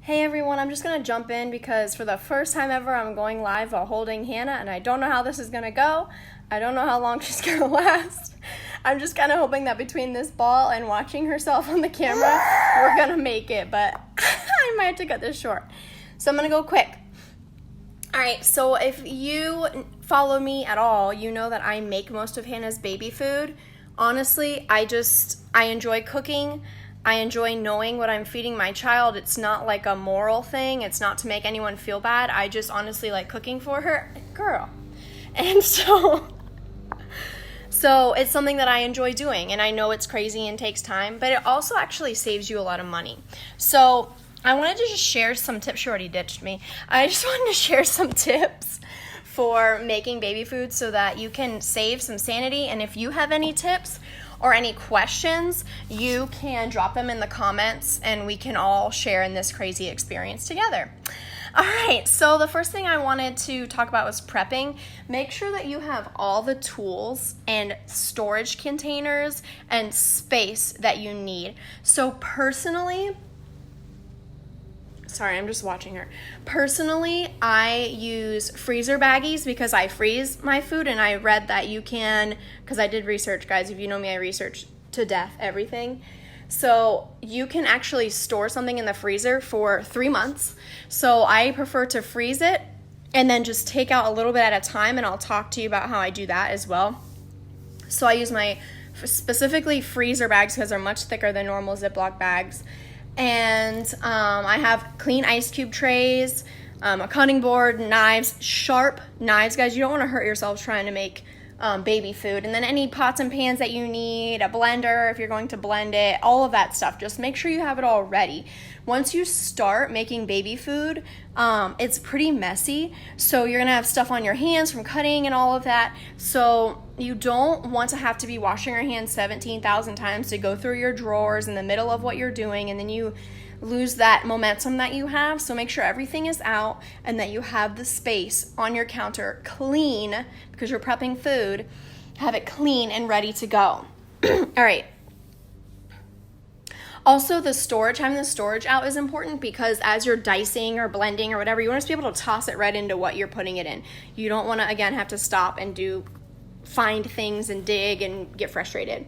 Hey everyone, I'm just going to jump in because for the first time ever I'm going live while holding Hannah, and I don't know how this is going to go. I don't know how long she's going to last. I'm just kind of hoping that between this ball and watching herself on the camera, we're going to make it, but I might have to cut this short. So I'm going to go quick. Alright, so if you follow me at all, you know that I make most of Hannah's baby food. Honestly, I enjoy cooking. I enjoy knowing what I'm feeding my child. It's not like a moral thing. It's not to make anyone feel bad. I just honestly like cooking for her. Girl. And so it's something that I enjoy doing, and I know it's crazy and takes time, but it also actually saves you a lot of money. So I wanted to just share some tips. She already ditched me. I just wanted to share some tips for making baby food so that you can save some sanity. And if you have any tips or any questions, you can drop them in the comments and we can all share in this crazy experience together. All right, so the first thing I wanted to talk about was prepping. Make sure that you have all the tools and storage containers and space that you need. So personally, sorry, I'm just watching her. Personally, I use freezer baggies because I freeze my food, and I read that you can, because I did research, guys. If you know me, I research to death everything. So you can actually store something in the freezer for 3 months. So I prefer to freeze it and then just take out a little bit at a time, and I'll talk to you about how I do that as well. So I use my specifically freezer bags because they're much thicker than normal Ziploc bags. And I have clean ice cube trays, a cutting board, knives, sharp knives. Guys, you don't want to hurt yourselves trying to make baby food. And then any pots and pans that you need, a blender if you're going to blend it, all of that stuff. Just make sure you have it all ready. Once you start making baby food, it's pretty messy. So you're going to have stuff on your hands from cutting and all of that. So you don't want to have to be washing your hands 17,000 times to go through your drawers in the middle of what you're doing, and then you lose that momentum that you have. So make sure everything is out and that you have the space on your counter clean because you're prepping food. Have it clean and ready to go. All right. Also, having the storage out is important because as you're dicing or blending or whatever, you want to be able to toss it right into what you're putting it in. You don't want to, again, have to stop and find things and dig and get frustrated.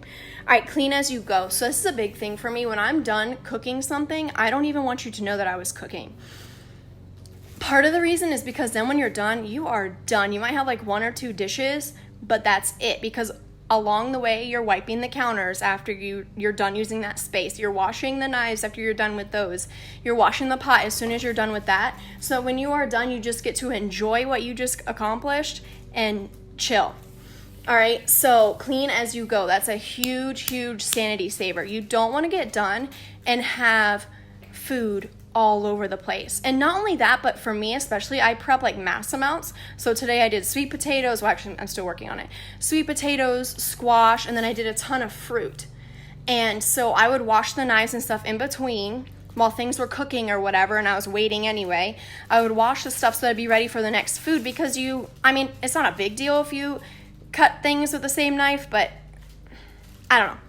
All right, clean as you go. So this is a big thing for me. When I'm done cooking something, I don't even want you to know that I was cooking. Part of the reason is because then when you're done, you are done. You might have like 1 or 2 dishes, but that's it, because along the way, you're wiping the counters after you're done using that space. You're washing the knives after you're done with those. You're washing the pot as soon as you're done with that. So when you are done, you just get to enjoy what you just accomplished and chill. All right, so clean as you go. That's a huge, huge sanity saver. You don't want to get done and have food all over the place. And not only that, but for me especially, I prep like mass amounts. So today I did sweet potatoes. Well, actually, I'm still working on it. Sweet potatoes, squash, and then I did a ton of fruit. And so I would wash the knives and stuff in between while things were cooking or whatever, and I was waiting anyway. I would wash the stuff so that I'd be ready for the next food because it's not a big deal if you cut things with the same knife, but I don't know.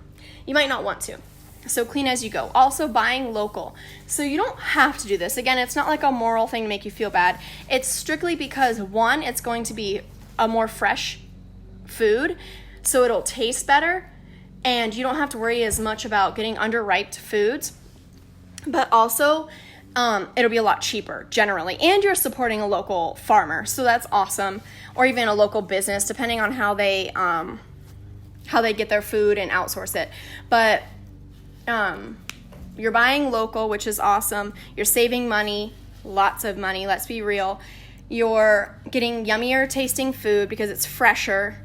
You might not want to. So clean as you go. Also, buying local. So you don't have to do this. Again, it's not like a moral thing to make you feel bad. It's strictly because, one, it's going to be a more fresh food, so it'll taste better, and you don't have to worry as much about getting underripe foods. But also, it'll be a lot cheaper generally, and you're supporting a local farmer, so that's awesome, or even a local business, depending on how they get their food and outsource it. But you're buying local, which is awesome. You're saving money, lots of money. Let's be real. You're getting yummier tasting food because it's fresher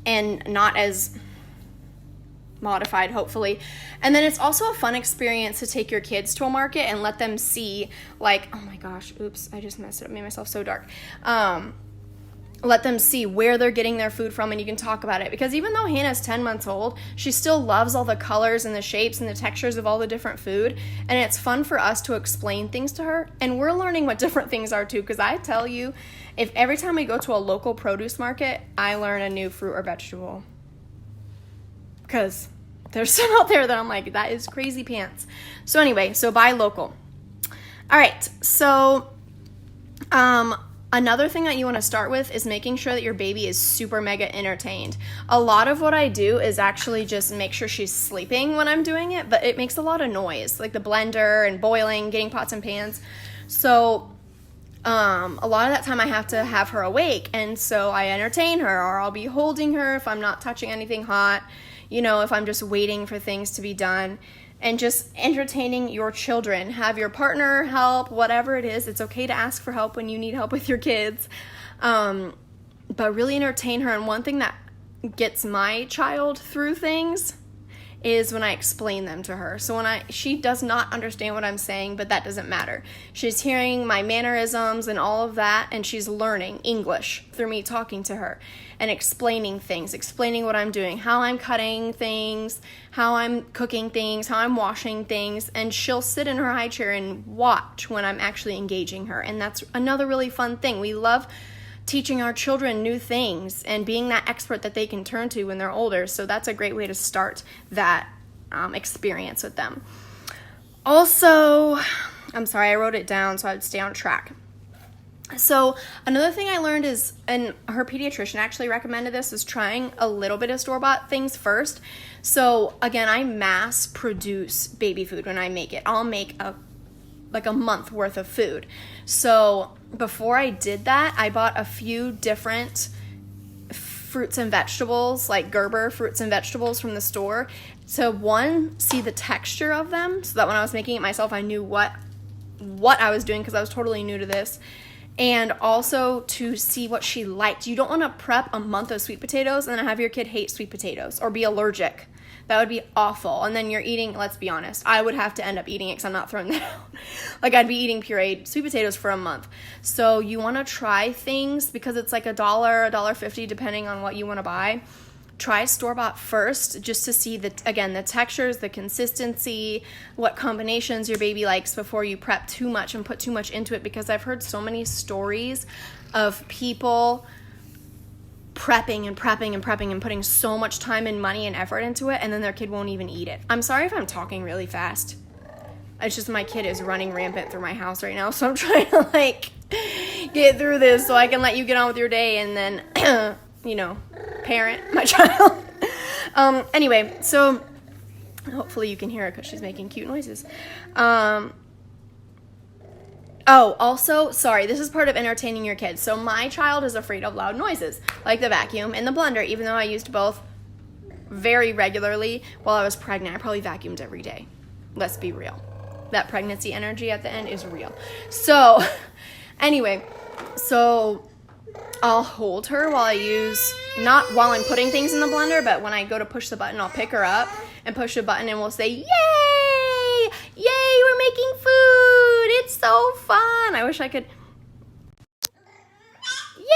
and not as modified, hopefully. And then it's also a fun experience to take your kids to a market and let them see, like, oh my gosh, oops, I just messed it up, made myself so dark. Let them see where they're getting their food from, and you can talk about it. Because even though Hannah's 10 months old, she still loves all the colors and the shapes and the textures of all the different food. And it's fun for us to explain things to her. And we're learning what different things are too. Because I tell you, if every time we go to a local produce market, I learn a new fruit or vegetable. Because there's some out there that I'm like, that is crazy pants. So anyway, so buy local. All right, so another thing that you want to start with is making sure that your baby is super mega entertained. A lot of what I do is actually just make sure she's sleeping when I'm doing it, but it makes a lot of noise, like the blender and boiling, getting pots and pans. So a lot of that time I have to have her awake, and so I entertain her, or I'll be holding her if I'm not touching anything hot, if I'm just waiting for things to be done. And just entertaining your children. Have your partner help, whatever it is. It's okay to ask for help when you need help with your kids. But really entertain her. And one thing that gets my child through things is when I explain them to her. So she does not understand what I'm saying, but that doesn't matter. She's hearing my mannerisms and all of that, and she's learning English through me talking to her and explaining things, explaining what I'm doing, how I'm cutting things, how I'm cooking things, how I'm washing things, and she'll sit in her high chair and watch when I'm actually engaging her. And that's another really fun thing. We love teaching our children new things and being that expert that they can turn to when they're older. So that's a great way to start that experience with them. Also, I'm sorry, I wrote it down so I would stay on track. So another thing I learned is, and her pediatrician actually recommended this, is trying a little bit of store-bought things first. So again, I mass produce baby food when I make it. I'll make a month worth of food. So before I did that, I bought a few different fruits and vegetables, like Gerber fruits and vegetables from the store. So one, see the texture of them, so that when I was making it myself, I knew what I was doing, because I was totally new to this. And also to see what she liked. You don't want to prep a month of sweet potatoes and then have your kid hate sweet potatoes or be allergic. That would be awful. And then you're eating, let's be honest, I would have to end up eating it because I'm not throwing that out. Like, I'd be eating pureed sweet potatoes for a month. So you want to try things because it's like $1, $1.50 depending on what you want to buy. Try store-bought first just to see, the textures, the consistency, what combinations your baby likes before you prep too much and put too much into it, because I've heard so many stories of people prepping and putting so much time and money and effort into it, and then their kid won't even eat it. I'm sorry if I'm talking really fast. It's just my kid is running rampant through my house right now, so I'm trying to get through this so I can let you get on with your day and then parent my child. Anyway, so hopefully you can hear her because she's making cute noises. Also, sorry, this is part of entertaining your kids. So my child is afraid of loud noises, like the vacuum and the blender, even though I used both very regularly while I was pregnant. I probably vacuumed every day. Let's be real. That pregnancy energy at the end is real. So, anyway, I'll hold her while I use, not while I'm putting things in the blender, but when I go to push the button, I'll pick her up and push the button and we'll say, yay! Yay, we're making food! It's so fun! I wish I could. Yay!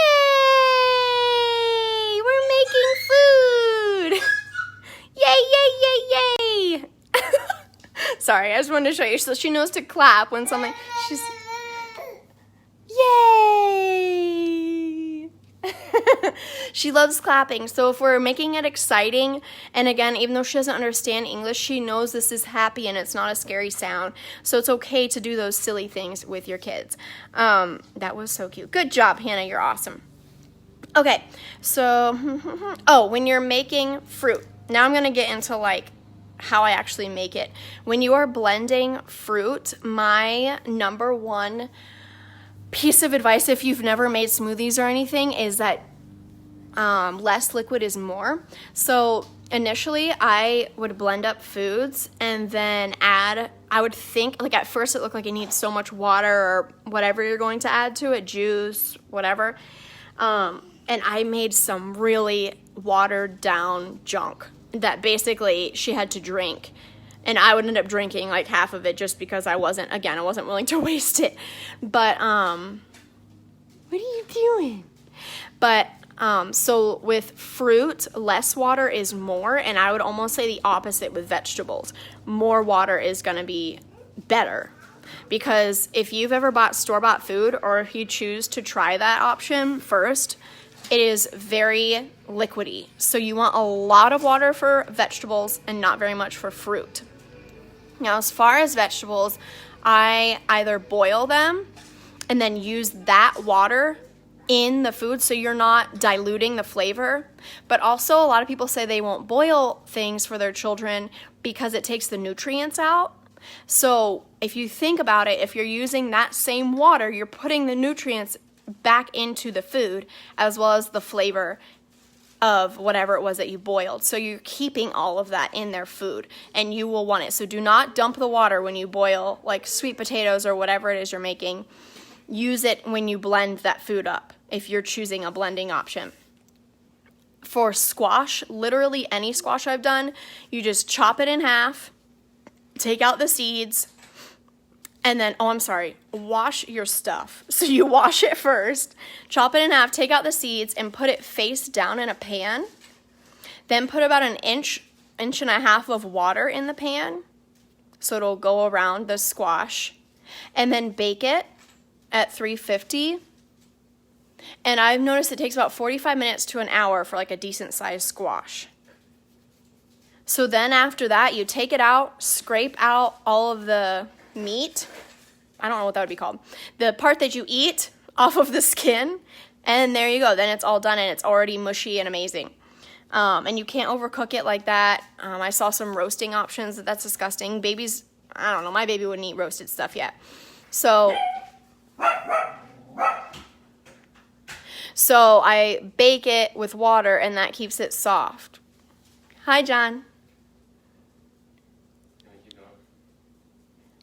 We're making food! Yay, yay, yay, yay! Sorry, I just wanted to show you. So she knows to clap when something, she's, yay! She loves clapping. So if we're making it exciting, and again, even though she doesn't understand English, she knows this is happy and it's not a scary sound. So it's okay to do those silly things with your kids. That was so cute. Good job, Hannah. You're awesome. Okay, so, when you're making fruit. Now I'm going to get into how I actually make it. When you are blending fruit, my number one piece of advice, if you've never made smoothies or anything, is that less liquid is more. So initially I would blend up foods and then I would think, at first it looked like it needs so much water or whatever you're going to add to it, juice, whatever. And I made some really watered down junk that basically she had to drink. And I would end up drinking half of it just because I wasn't willing to waste it. But, what are you doing? But, so with fruit, less water is more, and I would almost say the opposite with vegetables. More water is going to be better. Because if you've ever bought store-bought food, or if you choose to try that option first, it is very liquidy. So you want a lot of water for vegetables and not very much for fruit. Now, as far as vegetables, I either boil them and then use that water in the food so you're not diluting the flavor. But also, a lot of people say they won't boil things for their children because it takes the nutrients out. So if you think about it, if you're using that same water, you're putting the nutrients back into the food as well as the flavor of whatever it was that you boiled. So you're keeping all of that in their food, and you will want it. So do not dump the water when you boil like sweet potatoes or whatever it is you're making. Use it when you blend that food up if you're choosing a blending option. For squash, literally any squash I've done, you just chop it in half, take out the seeds, and then, wash your stuff. So you wash it first, chop it in half, take out the seeds, and put it face down in a pan. Then put about an inch and a half of water in the pan, so it'll go around the squash. And then bake it at 350. And I've noticed it takes about 45 minutes to an hour for like a decent sized squash. So then after that, you take it out, scrape out all of the meat. I don't know what that would be called. The part that you eat off of the skin. And there you go. Then it's all done and it's already mushy and amazing. And you can't overcook it like that. I saw some roasting options. That's disgusting. Babies, I don't know. My baby wouldn't eat roasted stuff yet. So I bake it with water and that keeps it soft. Hi, John.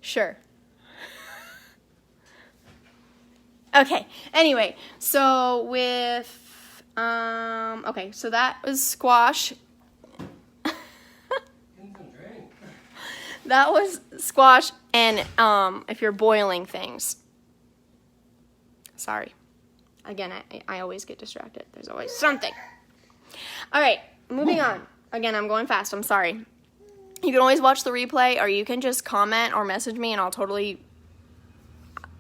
Sure. Okay, anyway, so with, so that was squash. That was squash, and if you're boiling things. Sorry. Again, I always get distracted. There's always something. All right, moving on. Again, I'm going fast. I'm sorry. You can always watch the replay, or you can just comment or message me, and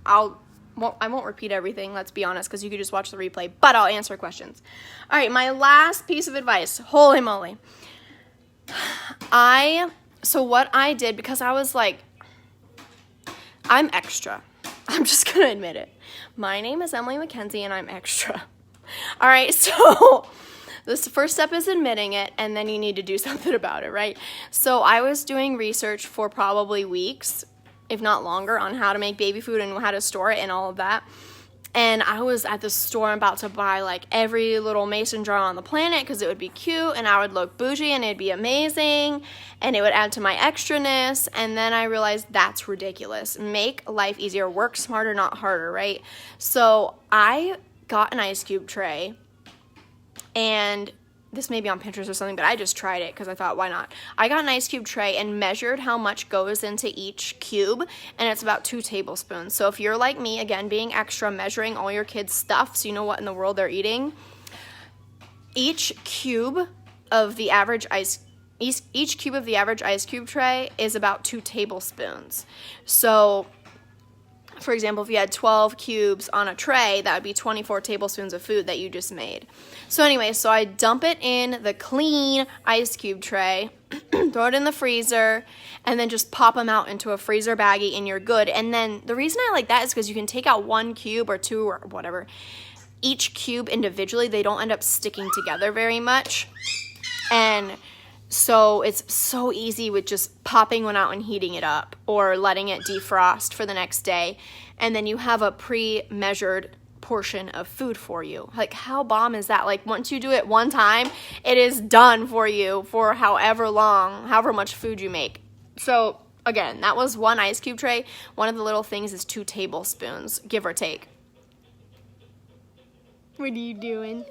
I won't repeat everything, let's be honest, because you could just watch the replay, but I'll answer questions. All right, my last piece of advice. Holy moly. So what I did, because I was like, I'm extra. I'm just going to admit it. My name is Emily McKenzie, and I'm extra. All right, so this first step is admitting it, and then you need to do something about it, right? So I was doing research for probably weeks, if not longer, on how to make baby food and how to store it and all of that. And I was at the store about to buy like every little mason jar on the planet because it would be cute and I would look bougie and it'd be amazing and it would add to my extraness. And then I realized that's ridiculous. Make life easier. Work smarter, not harder, right? So I got an ice cube tray, and this may be on Pinterest or something, but I just tried it because I thought, why not? I got an ice cube tray and measured how much goes into each cube, and it's about 2 tablespoons. So if you're like me, again, being extra, measuring all your kids' stuff so you know what in the world they're eating, each cube of the average ice cube tray is about 2 tablespoons. So for example, if you had 12 cubes on a tray, that would be 24 tablespoons of food that you just made. So anyway, so I dump it in the clean ice cube tray, throw it in the freezer, and then just pop them out into a freezer baggie and you're good. And then the reason I like that is because you can take out 1 cube or 2 or whatever. Each cube individually, they don't end up sticking together very much. And so it's so easy with just popping one out and heating it up or letting it defrost for the next day. And then you have a pre-measured portion of food for you. Like, how bomb is that? Like, once you do it one time, it is done for you for however much food you make. So again, that was 1 ice cube tray. One of the little things is 2 tablespoons, give or take. What are you doing?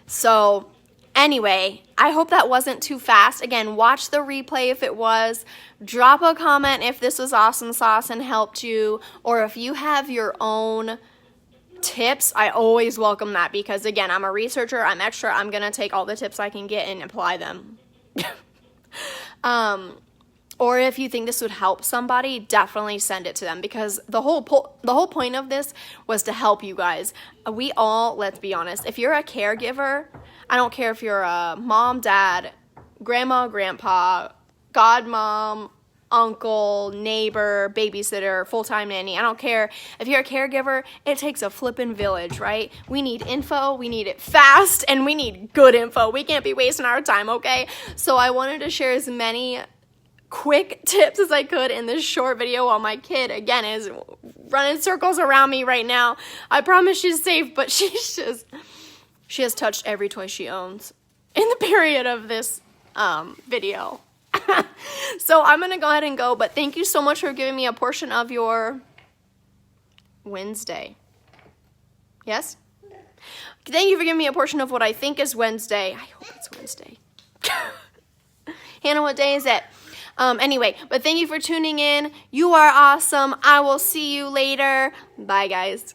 So anyway, I hope that wasn't too fast. Again, watch the replay if it was. Drop a comment if this was awesome sauce and helped you. Or if you have your own tips, I always welcome that. Because again, I'm a researcher, I'm extra, I'm going to take all the tips I can get and apply them. Or if you think this would help somebody, definitely send it to them, because the whole point of this was to help you guys. We all, let's be honest, if you're a caregiver, I don't care if you're a mom, dad, grandma, grandpa, godmom, uncle, neighbor, babysitter, full-time nanny. I don't care. If you're a caregiver, it takes a flippin' village, right? We need info, we need it fast, and we need good info. We can't be wasting our time, okay? So I wanted to share as many quick tips as I could in this short video while my kid, again, is running circles around me right now. I promise she's safe, but she has touched every toy she owns in the period of this video. So I'm going to go ahead and go, but thank you so much for giving me a portion of your Wednesday. Yes? Thank you for giving me a portion of what I think is Wednesday. I hope it's Wednesday. Hannah, what day is it? Anyway, but thank you for tuning in. You are awesome. I will see you later. Bye, guys.